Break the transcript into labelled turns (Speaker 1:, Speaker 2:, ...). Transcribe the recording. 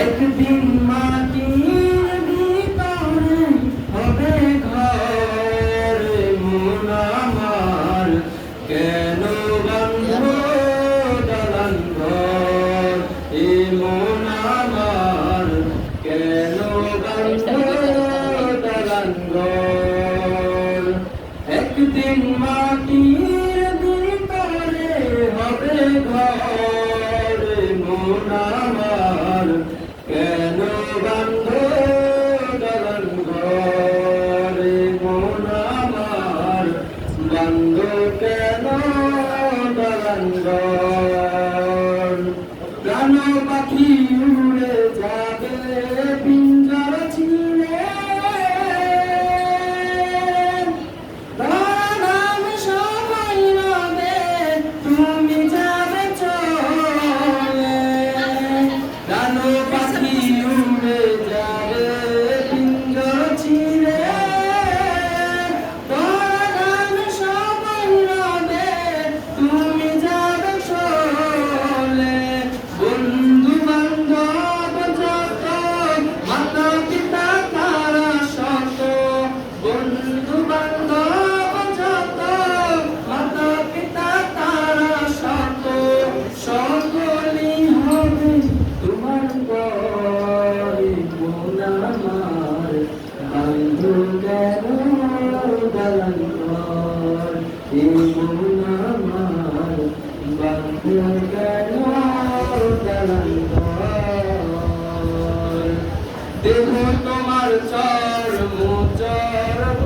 Speaker 1: একদিন মাটির ভিতরে হবে ঘর, মন আমার কেন বাঁধব দালান ঘর, এ মন আমার কেন বাঁধব দালান ঘর। একদিন মাটির ভিতরে হবে ঘর, মন আমার কেন বাঁধব দালান ঘর, মন আমার বাঁধব কেন দালান ঘর। প্রাণ পাখি উড়ে যাবে পিঞ্জর ছিঁড়ে, তার নাম সবাই রবে তুমি যাবে চলে। প্রাণ পাখি উড়ে যাবে পিঞ্জর ছিঁড়ে, তার নাম সবাই রবে তুমি যাবে চলে। বন্ধু বান্ধব যত, মাতা পিতা তারা শত, বন্ধু বান্ধব যত, মাতা পিতা তারা শত, সকলেই হবে তোমার পরে। মন আমার বাঁধব কেন দালান ঘর, এ মন আমার বাঁধব কেন দালান ঘর। দেহ তোমার চর্ম চর্ম